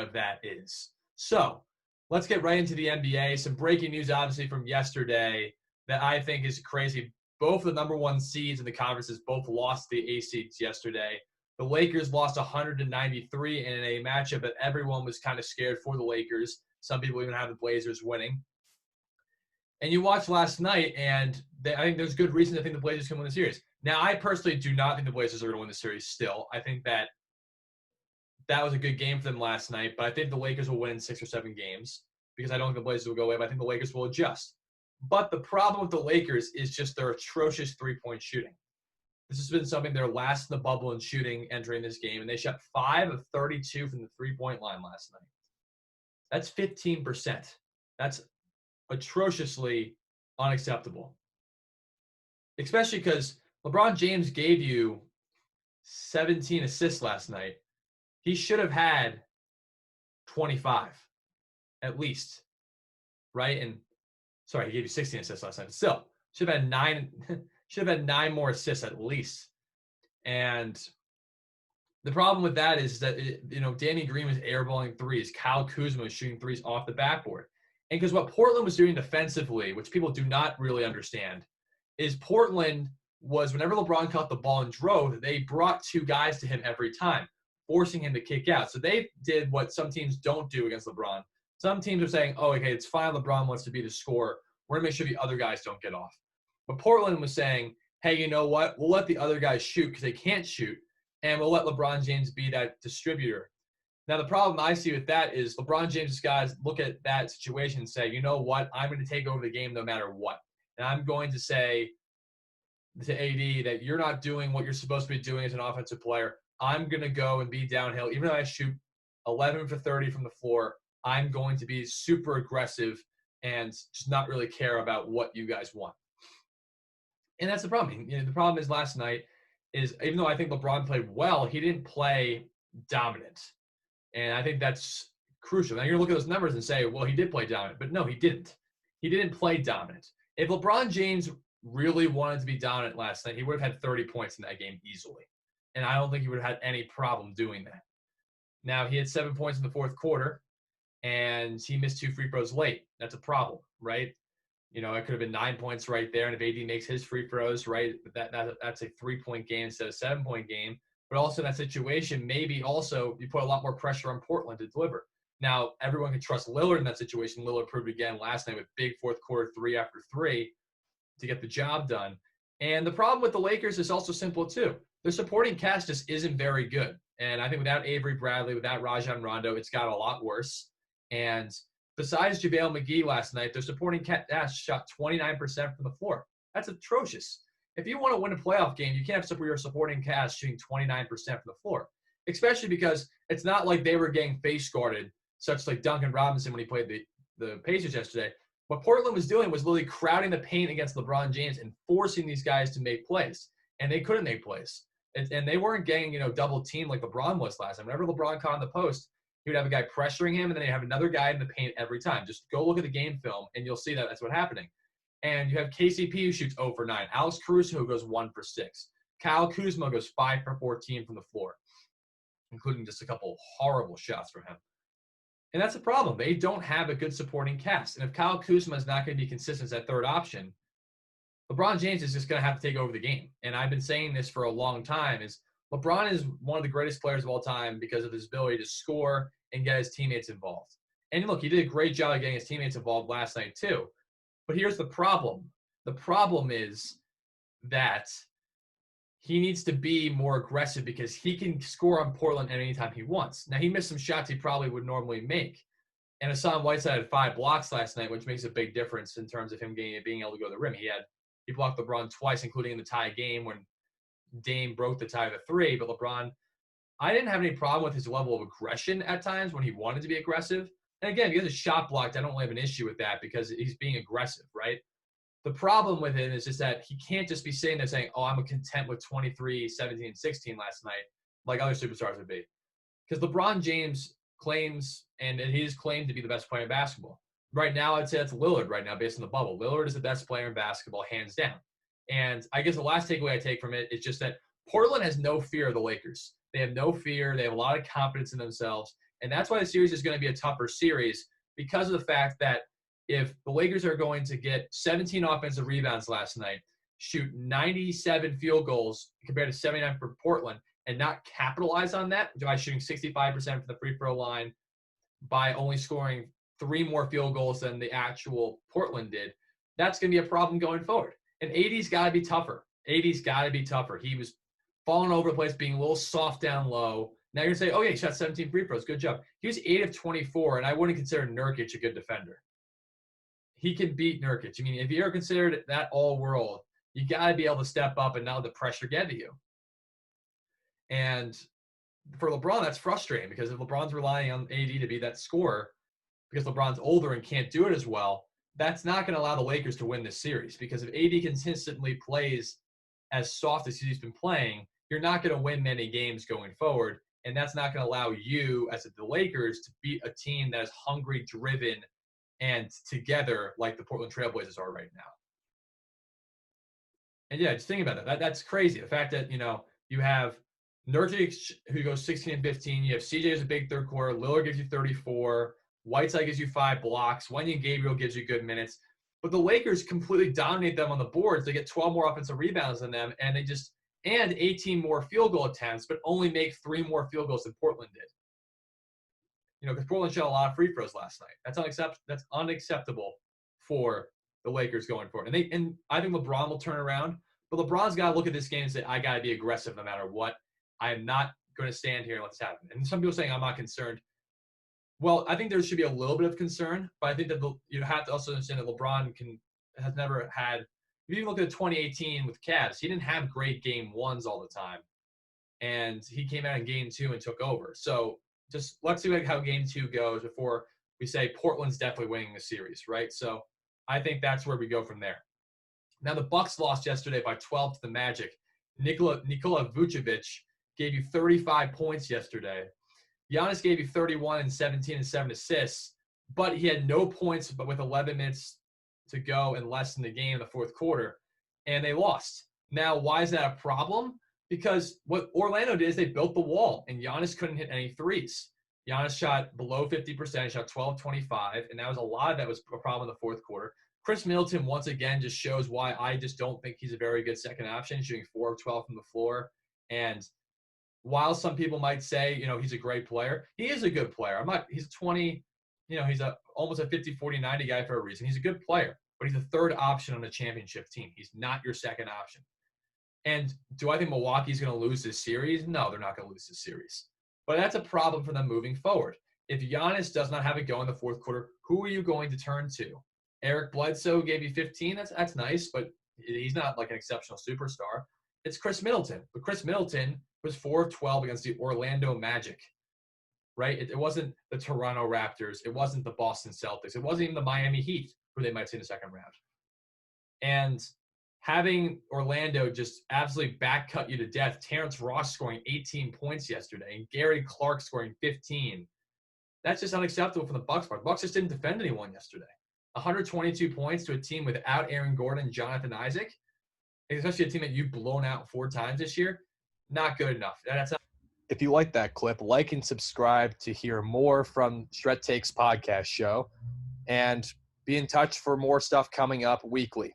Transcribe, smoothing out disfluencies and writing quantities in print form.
of that is. So let's get right into the NBA. Some breaking news, obviously, from yesterday that I think is crazy. Both the number one seeds in the conferences both lost the A seeds yesterday. The Lakers lost 193 in a matchup that everyone was kind of scared for the Lakers. Some people even have the Blazers winning. And you watched last night, and I think there's good reason to think the Blazers can win the series. Now, I personally do not think the Blazers are going to win the series still. I think that was a good game for them last night, but I think the Lakers will win 6 or 7 games because I don't think the Blazers will go away, but I think the Lakers will adjust. But the problem with the Lakers is just their atrocious three-point shooting. This has been something they're last in the bubble in shooting entering this game, and they shot 5 of 32 from the three-point line last night. That's 15%. That's atrociously unacceptable. Especially because LeBron James gave you 17 assists last night. He should have had 25 at least, right? And sorry, he gave you 16 assists last night. But still, should have had 9 more assists at least. And the problem with that is that Danny Green was airballing threes. Kyle Kuzma was shooting threes off the backboard. And because what Portland was doing defensively, which people do not really understand, is Portland was, whenever LeBron caught the ball and drove, they brought 2 guys to him every time, forcing him to kick out. So they did what some teams don't do against LeBron. Some teams are saying, oh, okay, it's fine, LeBron wants to be the scorer. We're going to make sure the other guys don't get off. But Portland was saying, hey, you know what? We'll let the other guys shoot because they can't shoot, and we'll let LeBron James be that distributor. Now, the problem I see with that is LeBron James' guys look at that situation and say, you know what? I'm going to take over the game no matter what. And I'm going to say to AD that you're not doing what you're supposed to be doing as an offensive player. I'm going to go and be downhill. Even though I shoot 11 for 30 from the floor, I'm going to be super aggressive and just not really care about what you guys want. And that's the problem. The problem is last night is, even though I think LeBron played well, he didn't play dominant. And I think that's crucial. Now you're going to look at those numbers and say, well, he did play dominant. But no, he didn't. He didn't play dominant. If LeBron James really wanted to be dominant last night, he would have had 30 points in that game easily. And I don't think he would have had any problem doing that. Now, he had 7 points in the fourth quarter, and he missed 2 free throws late. That's a problem, right? It could have been 9 points right there. And if AD makes his free throws, right, that's a 3-point game instead of a 7-point game. But also in that situation, maybe also you put a lot more pressure on Portland to deliver. Now, everyone can trust Lillard in that situation. Lillard proved again last night with big fourth quarter 3 after 3 to get the job done. And the problem with the Lakers is also simple too. Their supporting cast just isn't very good. And I think without Avery Bradley, without Rajon Rondo, it's got a lot worse. And besides JaVale McGee last night, their supporting cast shot 29% from the floor. That's atrocious. If you want to win a playoff game, you can't have your supporting cast shooting 29% from the floor, especially because it's not like they were getting face guarded, such like Duncan Robinson when he played the Pacers yesterday. What Portland was doing was literally crowding the paint against LeBron James and forcing these guys to make plays, and they couldn't make plays. And they weren't getting, double teamed like LeBron was last time. Whenever LeBron caught in the post, he would have a guy pressuring him, and then he'd have another guy in the paint every time. Just go look at the game film, and you'll see that that's what's happening. And you have KCP who shoots 0 for 9. Alex Caruso who goes 1 for 6. Kyle Kuzma goes 5 for 14 from the floor, including just a couple horrible shots from him. And that's the problem. They don't have a good supporting cast. And if Kyle Kuzma is not going to be consistent as that third option, LeBron James is just going to have to take over the game. And I've been saying this for a long time, is LeBron is one of the greatest players of all time because of his ability to score and get his teammates involved. And look, he did a great job of getting his teammates involved last night too. But here's the problem. The problem is that he needs to be more aggressive because he can score on Portland at any time he wants. Now, he missed some shots he probably would normally make. And Hassan Whiteside had 5 blocks last night, which makes a big difference in terms of him being able to go to the rim. He blocked LeBron twice, including in the tie game when Dame broke the tie to 3. But LeBron, I didn't have any problem with his level of aggression at times when he wanted to be aggressive. And again, because it's shot blocked, I don't really have an issue with that because he's being aggressive, right? The problem with him is just that he can't just be sitting there saying, oh, I'm content with 23, 17, 16 last night, like other superstars would be. Because LeBron James claims, and he is claimed to be the best player in basketball. Right now, I'd say that's Lillard right now based on the bubble. Lillard is the best player in basketball, hands down. And I guess the last takeaway I take from it is just that Portland has no fear of the Lakers. They have no fear. They have a lot of confidence in themselves. And that's why the series is going to be a tougher series, because of the fact that if the Lakers are going to get 17 offensive rebounds last night, shoot 97 field goals compared to 79 for Portland, and not capitalize on that by shooting 65% from the free throw line, by only scoring 3 more field goals than the actual Portland did, that's going to be a problem going forward. And AD's got to be tougher. AD's got to be tougher. He was falling over the place, being a little soft down low. Now you're going to say, oh, yeah, he shot 17 free throws. Good job. He was 8 of 24, and I wouldn't consider Nurkic a good defender. He can beat Nurkic. I mean, if you're considered that all-world, you got to be able to step up and not let the pressure get to you. And for LeBron, that's frustrating, because if LeBron's relying on AD to be that scorer, because LeBron's older and can't do it as well, that's not going to allow the Lakers to win this series. Because if AD consistently plays as soft as he's been playing, you're not going to win many games going forward, and that's not going to allow you, as the Lakers, to beat a team that is hungry, driven, and together like the Portland Trailblazers are right now. And yeah, just think about that. That's crazy. The fact that, you have Nurkic, who goes 16 and 15. You have CJ as a big third quarter. Lillard gives you 34. Whiteside gives you 5 blocks. Wenyen Gabriel gives you good minutes. But the Lakers completely dominate them on the boards. They get 12 more offensive rebounds than them, and and 18 more field goal attempts, but only make 3 more field goals than Portland did. Because Portland shot a lot of free throws last night. That's unacceptable for the Lakers going forward. And I think LeBron will turn around, but LeBron's got to look at this game and say, I got to be aggressive no matter what. I am not going to stand here and let this happen. And some people saying I'm not concerned. Well, I think there should be a little bit of concern, but I think that you have to also understand that LeBron has never had. If you look at 2018 with Cavs, he didn't have great game ones all the time, and he came out in game 2 and took over. So just let's see how game 2 goes before we say Portland's definitely winning the series, right? So I think that's where we go from there. Now the Bucks lost yesterday by 12 to the Magic. Nikola Vucevic gave you 35 points yesterday. Giannis gave you 31 and 17 and 7 assists, but he had no points but with 11 minutes to go and less in the game in the fourth quarter, and they lost. Now, why is that a problem? Because what Orlando did is they built the wall, and Giannis couldn't hit any threes. Giannis shot below 50%. He shot 12-25, and a lot of that was a problem in the fourth quarter. Chris Middleton, once again, just shows why I just don't think he's a very good second option, shooting 4 of 12 from the floor. And while some people might say, he's a great player, he is a good player. He's 20, he's almost a 50, 40, 90 guy for a reason. He's a good player, but he's a third option on a championship team. He's not your second option. And do I think Milwaukee's going to lose this series? No, they're not going to lose this series. But that's a problem for them moving forward. If Giannis does not have it go in the fourth quarter, who are you going to turn to? Eric Bledsoe gave you 15. That's nice, but he's not like an exceptional superstar. It's Chris Middleton. But Chris Middleton was 4 of 12 against the Orlando Magic, right? It wasn't the Toronto Raptors. It wasn't the Boston Celtics. It wasn't even the Miami Heat, who they might see in the second round. And having Orlando just absolutely back cut you to death, Terrence Ross scoring 18 points yesterday and Gary Clark scoring 15, that's just unacceptable for the Bucks. The Bucks just didn't defend anyone yesterday. 122 points to a team without Aaron Gordon and Jonathan Isaac, especially a team that you've blown out 4 times this year. Not good enough. If you like that clip, like and subscribe to hear more from Stret Takes podcast show, and be in touch for more stuff coming up weekly.